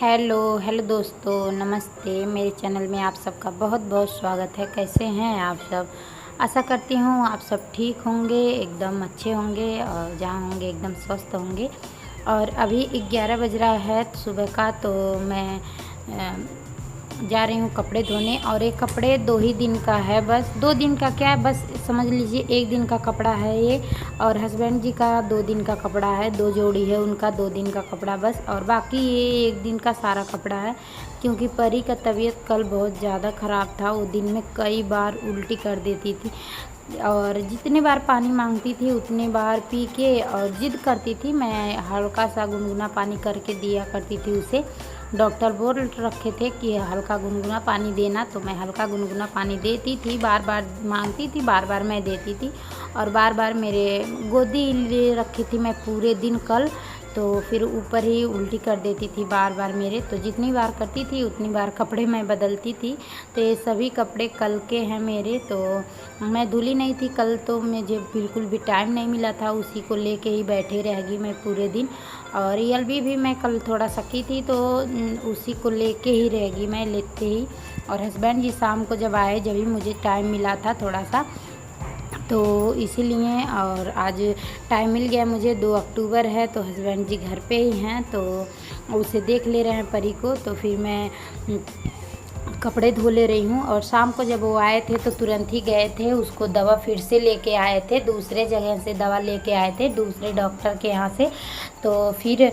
Hello hello दोस्तों, नमस्ते। मेरे चैनल में आप सबका बहुत बहुत स्वागत है। कैसे हैं आप सब? आशा करती हूँ आप सब ठीक होंगे, एकदम अच्छे होंगे और जहाँ होंगे एकदम स्वस्थ होंगे। और अभी 11 बज रहा है सुबह का, तो मैं जा रही हूँ कपड़े धोने। और ये कपड़े 2 ही दिन का है, बस 2 दिन का क्या है, बस समझ लीजिए 1 दिन का कपड़ा है ये। और हस्बैंड जी का 2 दिन का कपड़ा है, 2 जोड़ी है उनका, 2 दिन का कपड़ा बस। और बाकी ये 1 दिन का सारा कपड़ा है, क्योंकि परी का तबीयत कल बहुत ज़्यादा ख़राब था। वो दिन में कई बार उल्टी कर देती थी और जितने बार पानी मांगती थी उतने बार पी के और ज़िद करती थी। मैं हल्का सा गुनगुना पानी करके दिया करती थी उसे। डॉक्टर बोल रखे थे कि हल्का गुनगुना पानी देना, तो मैं हल्का गुनगुना पानी देती थी। बार बार मांगती थी, बार बार मैं देती थी और बार बार मेरे गोदी ले रखी थी मैं पूरे दिन कल। तो फिर ऊपर ही उल्टी कर देती थी बार बार मेरे। तो जितनी बार करती थी उतनी बार कपड़े मैं बदलती थी। तो ये सभी कपड़े कल के हैं मेरे। तो मैं धुली नहीं थी कल, तो मुझे बिल्कुल भी टाइम नहीं मिला था, उसी को लेके ही बैठे रह गई मैं पूरे दिन। और रियल भी मैं कल थोड़ा सकी थी, तो उसी को लेके ही रह गई मैं लेते ही। और हस्बैंड जी शाम को जब आए, जब भी मुझे टाइम मिला था थोड़ा सा, तो इसीलिए। और आज टाइम मिल गया मुझे, 2 अक्टूबर है, तो हस्बैंड जी घर पे ही हैं, तो उसे देख ले रहे हैं परी को। तो फिर मैं कपड़े धो ले रही हूँ। और शाम को जब वो आए थे तो तुरंत ही गए थे, उसको दवा फिर से लेके आए थे, दूसरे जगह से दवा लेके आए थे, दूसरे डॉक्टर के यहाँ से। तो फिर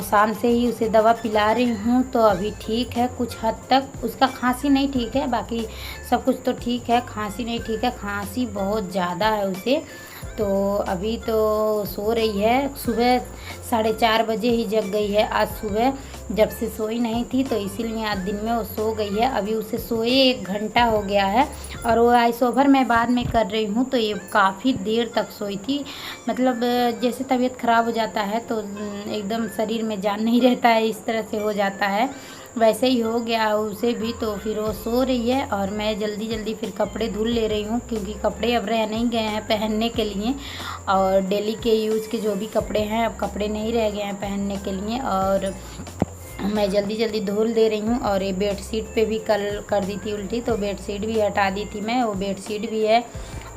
शाम से ही उसे दवा पिला रही हूँ। तो अभी ठीक है कुछ हद तक। उसका खांसी नहीं ठीक है, बाकी सब कुछ तो ठीक है, खांसी नहीं ठीक है, खांसी बहुत ज़्यादा है उसे। तो अभी तो सो रही है। सुबह 4:30 बजे ही जग गई है आज सुबह, जब से सोई नहीं थी, तो इसीलिए आज दिन में वो सो गई है। अभी उसे सोए 1 घंटा हो गया है। और वो आइस ओवर मैं बाद में कर रही हूँ, तो ये काफ़ी देर तक सोई थी। मतलब जैसे तबीयत ख़राब हो जाता है तो एकदम शरीर में जान नहीं रहता है, इस तरह से हो जाता है, वैसे ही हो गया उसे भी। तो फिर वो सो रही है और मैं जल्दी जल्दी फिर कपड़े धुल ले रही हूँ, क्योंकि कपड़े अब रह नहीं गए हैं पहनने के लिए। और डेली के यूज़ के जो भी कपड़े हैं, अब कपड़े नहीं रह गए हैं पहनने के लिए। और मैं जल्दी जल्दी धुल दे रही हूँ। और ये बेडशीट पे भी कल कर दी थी उल्टी, तो बेडशीट भी हटा दी थी मैं, वो बेडशीट भी है।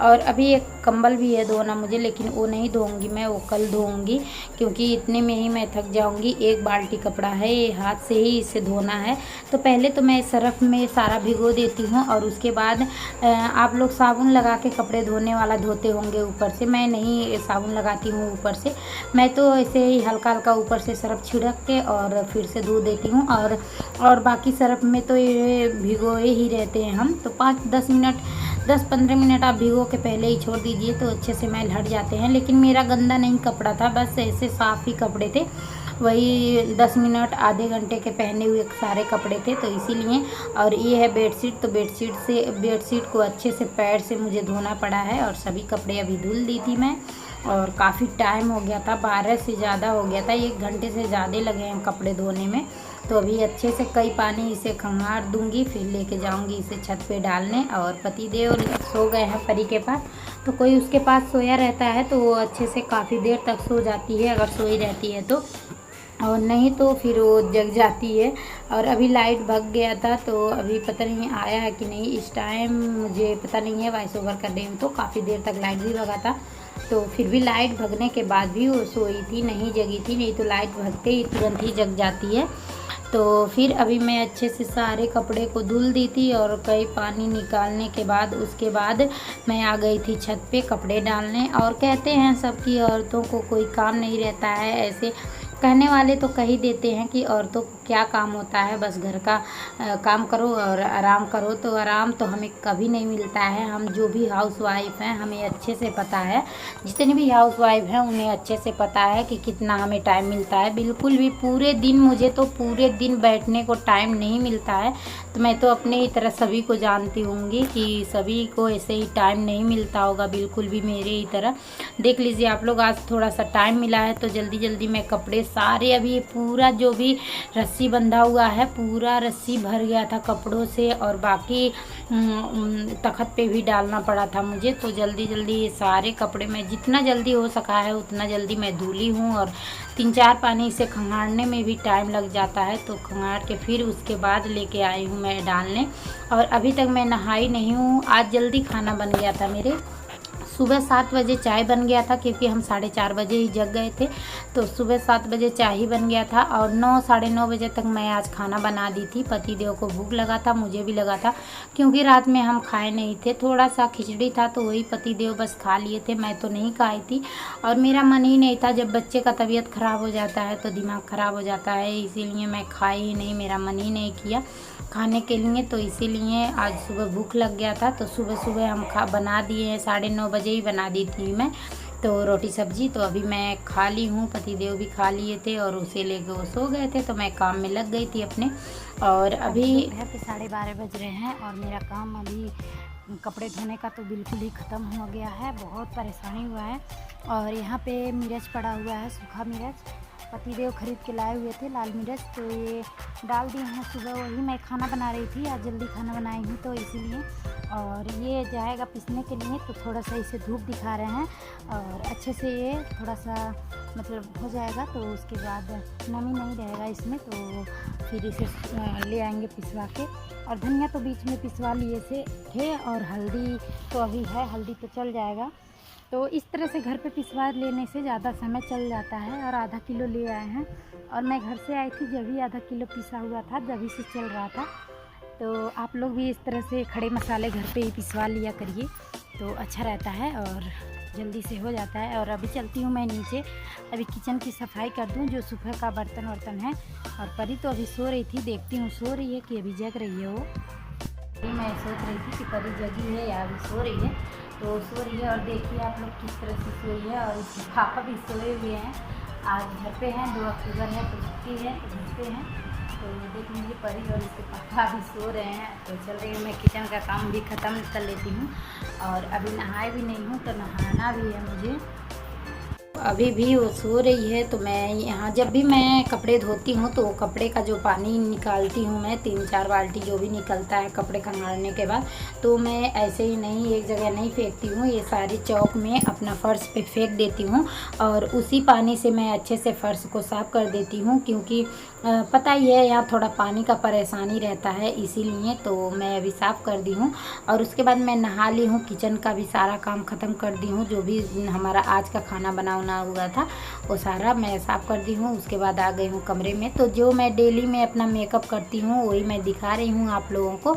और अभी एक कंबल भी है धोना मुझे, लेकिन वो नहीं धोऊंगी मैं, वो कल धोऊंगी, क्योंकि इतने में ही मैं थक जाऊंगी। 1 बाल्टी कपड़ा है, ये हाथ से ही इसे धोना है। तो पहले तो मैं सर्फ में सारा भिगो देती हूँ, और उसके बाद आप लोग साबुन लगा के कपड़े धोने वाला धोते होंगे ऊपर से, मैं नहीं साबुन लगाती हूँ ऊपर से। मैं तो ऐसे ही हल्का हल्का ऊपर से सर्फ छिड़क के और फिर से धो देती हूँ। और बाकी सर्फ में तो ये भिगोए ही रहते हैं हम। तो 5-10 मिनट, 10-15 मिनट आप भिगो के पहले ही छोड़ दीजिए, तो अच्छे से मैल हट जाते हैं। लेकिन मेरा गंदा नहीं कपड़ा था, बस ऐसे साफ़ ही कपड़े थे, वही 10 मिनट आधे घंटे के पहने हुए सारे कपड़े थे, तो इसीलिए। और ये है बेडशीट, तो बेडशीट को अच्छे से पैर से मुझे धोना पड़ा है। और सभी कपड़े अभी धुल दी थी मैं, और काफ़ी टाइम हो गया था, 12 से ज़्यादा हो गया था, 1 घंटे से ज़्यादा लगे हैं कपड़े धोने में। तो अभी अच्छे से कई पानी इसे खंगार दूंगी, फिर लेके जाऊंगी इसे छत पे डालने। और पतिदेव सो गए हैं परी के पास, तो कोई उसके पास सोया रहता है तो वो अच्छे से काफ़ी देर तक सो जाती है, अगर सोई रहती है तो। और नहीं तो फिर वो जग जाती है। और अभी लाइट भग गया था, तो अभी पता नहीं आया है कि नहीं, इस टाइम मुझे पता नहीं है, वॉइस ओवर कर रही हूँ तो काफ़ी देर तक लाइट भी भगा था। तो फिर भी लाइट भगने के बाद भी वो सोई थी, नहीं जगी थी, नहीं तो लाइट भगते ही तुरंत ही जग जाती है। तो फिर अभी मैं अच्छे से सारे कपड़े को धुल दी थी, और कई पानी निकालने के बाद उसके बाद मैं आ गई थी छत पे कपड़े डालने। और कहते हैं सबकी औरतों को कोई काम नहीं रहता है, ऐसे कहने वाले तो कह ही देते हैं कि औरतों को क्या काम होता है, बस घर का काम करो और आराम करो। तो आराम तो हमें कभी नहीं मिलता है। हम जो भी हाउस वाइफ हैं, हमें अच्छे से पता है, जितने भी हाउस वाइफ हैं उन्हें अच्छे से पता है कि कितना हमें टाइम मिलता है। बिल्कुल भी पूरे दिन, मुझे तो पूरे दिन बैठने को टाइम नहीं मिलता है। तो मैं तो अपने ही तरह सभी को जानती होंगी कि सभी को ऐसे ही टाइम नहीं मिलता होगा, बिल्कुल भी मेरे ही तरह। देख लीजिए आप लोग, आज थोड़ा सा टाइम मिला है तो जल्दी जल्दी मैं कपड़े सारे अभी ये पूरा जो भी रस्सी बंधा हुआ है पूरा रस्सी भर गया था कपड़ों से, और बाकी तख्त पे भी डालना पड़ा था मुझे। तो जल्दी जल्दी ये सारे कपड़े मैं जितना जल्दी हो सका है उतना जल्दी मैं धुली हूँ। और 3-4 पानी इसे खंगाड़ने में भी टाइम लग जाता है, तो खंगाड़ के फिर उसके बाद लेके आई हूँ मैं डालने। और अभी तक मैं नहाई नहीं हूँ। आज जल्दी खाना बन गया था मेरे, सुबह 7 बजे चाय बन गया था, क्योंकि हम 4:30 बजे ही जग गए थे। तो सुबह 7 बजे चाय ही बन गया था, और 9 साढ़े 9 बजे तक मैं आज खाना बना दी थी। पति देव को भूख लगा था, मुझे भी लगा था, क्योंकि रात में हम खाए नहीं थे। थोड़ा सा खिचड़ी था तो वही पति देव बस खा लिए थे, मैं तो नहीं खाई थी। और मेरा मन ही नहीं था, जब बच्चे का तबीयत ख़राब हो जाता है तो दिमाग ख़राब हो जाता है, इसीलिए मैं खाई ही नहीं, मेरा मन ही नहीं किया खाने के लिए। तो इसीलिए आज सुबह भूख लग गया था, तो सुबह सुबह हम बना दिए हैं। 9:30 बजे ही बना दी थी मैं तो रोटी सब्जी। तो अभी मैं खा ली हूँ, पति देव भी खा लिए थे, और उसे लेके वो सो गए थे, तो मैं काम में लग गई थी अपने। और अभी दोपहर के 12:30 बज रहे हैं, और मेरा काम अभी कपड़े धोने का तो बिल्कुल ही ख़त्म हो गया है। बहुत परेशानी हुआ है। और यहाँ पे मिर्च पड़ा हुआ है, सूखा मिर्च पति देव खरीद के लाए हुए थे, लाल मिर्च, तो ये डाल दिए हैं सुबह। वही मैं खाना बना रही थी, आज जल्दी खाना बनाई हूँ तो इसीलिए। और ये जाएगा पीसने के लिए, तो थोड़ा सा इसे धूप दिखा रहे हैं, और अच्छे से ये थोड़ा सा मतलब हो जाएगा, तो उसके बाद नमी नहीं रहेगा इसमें, तो फिर इसे ले आएंगे पिसवा के। और धनिया तो बीच में पिसवा लिए थे, और हल्दी तो अभी है, हल्दी तो चल जाएगा। तो इस तरह से घर पे पिसवा लेने से ज़्यादा समय चल जाता है। और आधा किलो ले आए हैं, और मैं घर से आई थी जब भी आधा किलो पिसा हुआ था, जब से चल रहा था। तो आप लोग भी इस तरह से खड़े मसाले घर पे ही पिसवा लिया करिए, तो अच्छा रहता है और जल्दी से हो जाता है। और अभी चलती हूँ मैं नीचे, अभी किचन की सफाई कर दूँ, जो सुबह का बर्तन वर्तन है। और परी तो अभी सो रही थी, देखती हूँ सो रही है कि अभी जग रही है वो। मैं सोच रही थी कि परी जगी है या अभी सो रही है, तो सो रही है। और देखिए आप लोग किस तरह से सोई है, और इसके पापा भी सोए हुए हैं। आज घर पे हैं, 2 अक्टूबर है तो छुट्टी है, तो घर पे हैं। तो देख लीजिए परी और इसके पापा भी सो रहे हैं। तो चल रही हूँ मैं, किचन का काम भी ख़त्म कर लेती हूँ। और अभी नहाए भी नहीं हूँ, तो नहाना भी है मुझे। अभी भी वो सो रही है, तो मैं यहाँ जब भी मैं कपड़े धोती हूँ तो कपड़े का जो पानी निकालती हूँ मैं, 3-4 बाल्टी जो भी निकलता है कपड़े खंगालने के बाद, तो मैं ऐसे ही नहीं एक जगह नहीं फेंकती हूँ, ये सारी चौक में अपना फ़र्श पे फेंक देती हूँ। और उसी पानी से मैं अच्छे से फ़र्श को साफ़ कर देती हूँ, क्योंकि पता ही है यहाँ थोड़ा पानी का परेशानी रहता है, इसीलिए तो मैं अभी साफ़ कर दी हूँ। और उसके बाद मैं नहा ली हूँ, किचन का भी सारा काम ख़त्म कर दी हूँ, जो भी हमारा आज का खाना बना हुआ था वो सारा मैं साफ़ कर दी हूँ। उसके बाद आ गई हूँ कमरे में, तो जो मैं डेली में अपना मेकअप करती हूँ वही मैं दिखा रही हूँ आप लोगों को।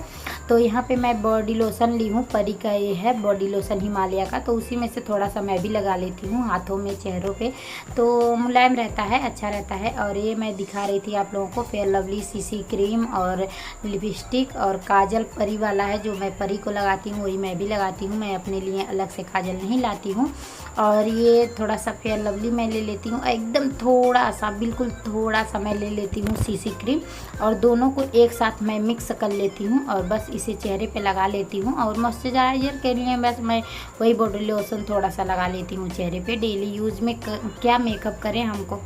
तो यहाँ पे मैं बॉडी लोशन ली हूँ, परी का ये है बॉडी लोशन हिमालय का, तो उसी में से थोड़ा सा मैं भी लगा लेती हूँ हाथों में, चेहरों पे, तो मुलायम रहता है, अच्छा रहता है। और ये मैं दिखा रही थी आप लोगों को फेयर लवली सीसी क्रीम और लिपस्टिक और काजल परी वाला है, जो मैं परी को लगाती हूँ वही मैं भी लगाती हूँ, मैं अपने लिए अलग से काजल नहीं लाती हूँ। और ये थोड़ा सा फेयर लवली मैं ले लेती हूँ, एकदम थोड़ा सा, बिल्कुल थोड़ा सा मैं ले लेती हूँ सीसी क्रीम, और दोनों को एक साथ मैं मिक्स कर लेती हूँ, और बस इसे चेहरे पे लगा लेती हूँ। और मॉइस्चराइज़र के लिए बस मैं वही बॉडी लोशन थोड़ा सा लगा लेती हूँ चेहरे पे। डेली यूज़ में क्या मेकअप करें, हमको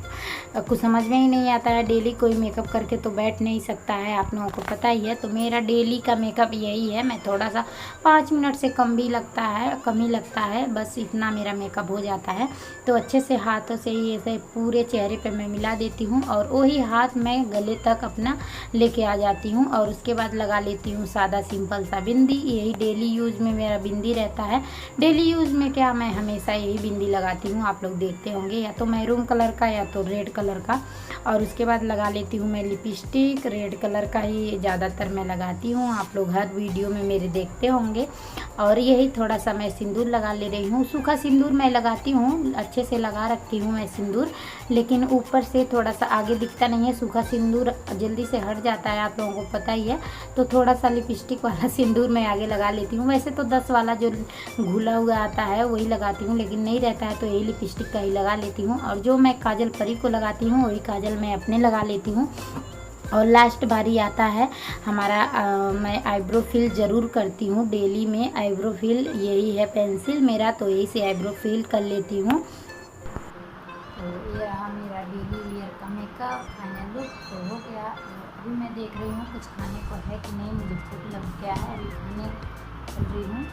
कुछ समझ में ही नहीं आता है, डेली कोई मेकअप करके तो बैठ नहीं सकता है, आप लोगों को पता ही है। तो मेरा डेली का मेकअप यही है, मैं थोड़ा सा 5 मिनट से कम भी लगता है, कम ही लगता है, बस इतना मेरा मेकअप हो जाता है। तो अच्छे से हाथों से ही ऐसे पूरे चेहरे पे मैं मिला देती हूँ, और वही हाथ मैं गले तक अपना लेके आ जाती हूँ। और उसके बाद लगा लेती हूँ सादा सिंपल सा बिंदी, यही डेली यूज़ में मेरा बिंदी रहता है। डेली यूज़ में क्या, मैं हमेशा यही बिंदी लगाती हूँ, आप लोग देखते होंगे, या तो मैरून कलर का या तो रेड कलर का। और उसके बाद लगा लेती हूँ मैं लिपस्टिक, रेड कलर का ही ज़्यादातर मैं लगाती हूँ, आप लोग हर वीडियो में मेरे देखते होंगे। और यही थोड़ा सा मैं सिंदूर लगा ले रही हूँ, सूखा सिंदूर मैं लगाती हूँ, अच्छे से लगा रखती हूँ मैं सिंदूर, लेकिन ऊपर से थोड़ा सा आगे दिखता नहीं है, सूखा सिंदूर जल्दी से हट जाता है, आप लोगों को पता ही है। तो थोड़ा सा लिपस्टिक वाला सिंदूर मैं आगे लगा लेती हूँ। वैसे तो 10 वाला जो घुला हुआ आता है वही लगाती हूँ, लेकिन नहीं रहता है तो यही लिपस्टिक का ही लगा लेती हूँ। और जो मैं काजल परी को लगाती हूँ वही काजल मैं अपने लगा लेती हूँ। और लास्ट बारी आता है हमारा मैं आईब्रो फिल ज़रूर करती हूँ डेली में, आईब्रो फिल यही है पेंसिल मेरा, तो यही से आईब्रो फिल कर लेती हूँ। तो ये रहा मेरा डेली वेयर का का फाइनल लुक तो हो गया। अभी मैं देख रही हूँ कुछ खाने को है कि नहीं, मुझे भूख लग गया है, अभी खाने चल रही हूँ।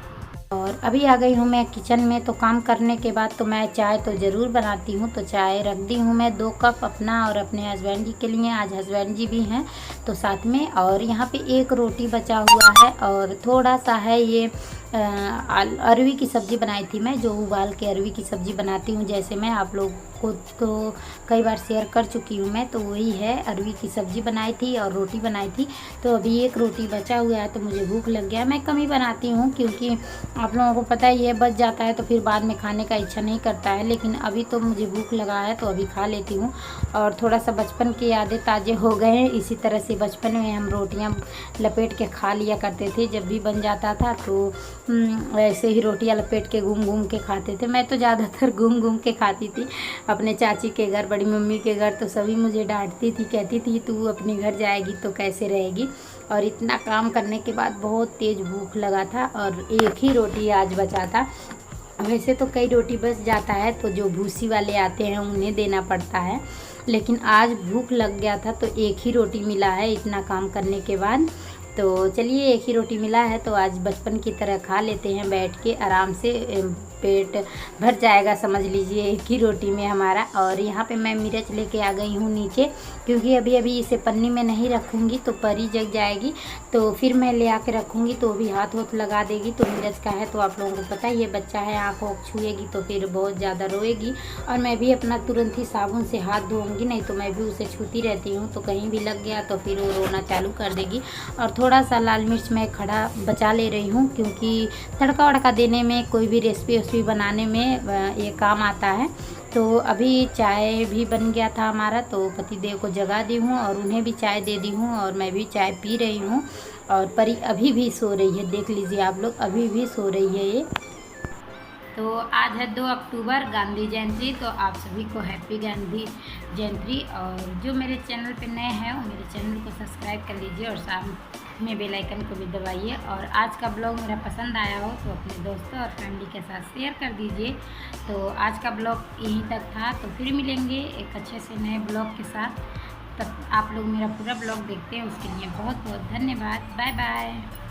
और अभी आ गई हूँ मैं किचन में। तो काम करने के बाद तो मैं चाय तो ज़रूर बनाती हूँ। तो चाय रख दी हूँ मैं 2 कप अपना और अपने हस्बैंड जी के लिए। आज हस्बैंड जी भी हैं तो साथ में। और यहाँ पे 1 रोटी बचा हुआ है और थोड़ा सा है ये अरवी की सब्ज़ी बनाई थी मैं, जो उबाल के अरवी की सब्ज़ी बनाती हूँ, जैसे मैं आप लोग को तो कई बार शेयर कर चुकी हूँ मैं। तो वही है, अरवी की सब्ज़ी बनाई थी और रोटी बनाई थी। तो अभी 1 रोटी बचा हुआ है तो मुझे भूख लग गया। मैं कम ही बनाती हूँ क्योंकि आप लोगों को पता ही है बच जाता है तो फिर बाद में खाने का इच्छा नहीं करता है। लेकिन अभी तो मुझे भूख लगा है तो अभी खा लेती हूँ। और थोड़ा सा बचपन की यादें ताज़े हो गए हैं। इसी तरह से बचपन में हम रोटियाँ लपेट के खा लिया करते थे। जब भी बन जाता था तो ऐसे ही रोटियाँ लपेट के घूम घूम के खाते थे। मैं तो ज़्यादातर घूम घूम के खाती थी अपने चाची के घर, बड़ी मम्मी के घर। तो सभी मुझे डांटती थी, कहती थी तू अपने घर जाएगी तो कैसे रहेगी। और इतना काम करने के बाद बहुत तेज़ भूख लगा था और 1 ही रोटी आज बचा था। वैसे तो कई रोटी बच जाता है तो जो भूसी वाले आते हैं उन्हें देना पड़ता है, लेकिन आज भूख लग गया था तो 1 ही रोटी मिला है इतना काम करने के बाद। तो चलिए 1 ही रोटी मिला है तो आज बचपन की तरह खा लेते हैं बैठ के आराम से। पेट भर जाएगा समझ लीजिए 1 ही रोटी में हमारा। और यहाँ पे मैं मिर्च लेके आ गई हूँ नीचे, क्योंकि अभी अभी इसे पन्नी में नहीं रखूँगी तो परी जग जाएगी। तो फिर मैं ले आके रखूँगी तो भी हाथ वोथ लगा देगी। तो मिर्च का है तो आप लोगों को पता ही है, बच्चा है, आँख छुएगी तो फिर बहुत ज़्यादा रोएगी। और मैं भी अपना तुरंत ही साबुन से हाथ धोऊँगी, नहीं तो मैं भी उसे छूती रहती हूँ। तो कहीं भी लग गया तो फिर वो रोना चालू कर देगी। और थोड़ा सा लाल मिर्च मैं खड़ा बचा ले रही हूँ, क्योंकि तड़का वड़का देने में, कोई भी रेसिपी बनाने में ये काम आता है। तो अभी चाय भी बन गया था हमारा तो पतिदेव को जगा दी हूँ और उन्हें भी चाय दे दी हूँ और मैं भी चाय पी रही हूँ। और परी अभी भी सो रही है, देख लीजिए आप लोग, अभी भी सो रही है ये। तो आज है 2 अक्टूबर, गांधी जयंती। तो आप सभी को हैप्पी गांधी जयंती। और जो मेरे चैनल पे नए हैं वो मेरे चैनल को सब्सक्राइब कर लीजिए और साथ में बेल आइकन को भी दबाइए। और आज का ब्लॉग मेरा पसंद आया हो तो अपने दोस्तों और फैमिली के साथ शेयर कर दीजिए। तो आज का ब्लॉग यहीं तक था, तो फिर मिलेंगे एक अच्छे से नए ब्लॉग के साथ। तब आप लोग मेरा पूरा ब्लॉग देखते हैं उसके लिए बहुत बहुत धन्यवाद। Bye bye.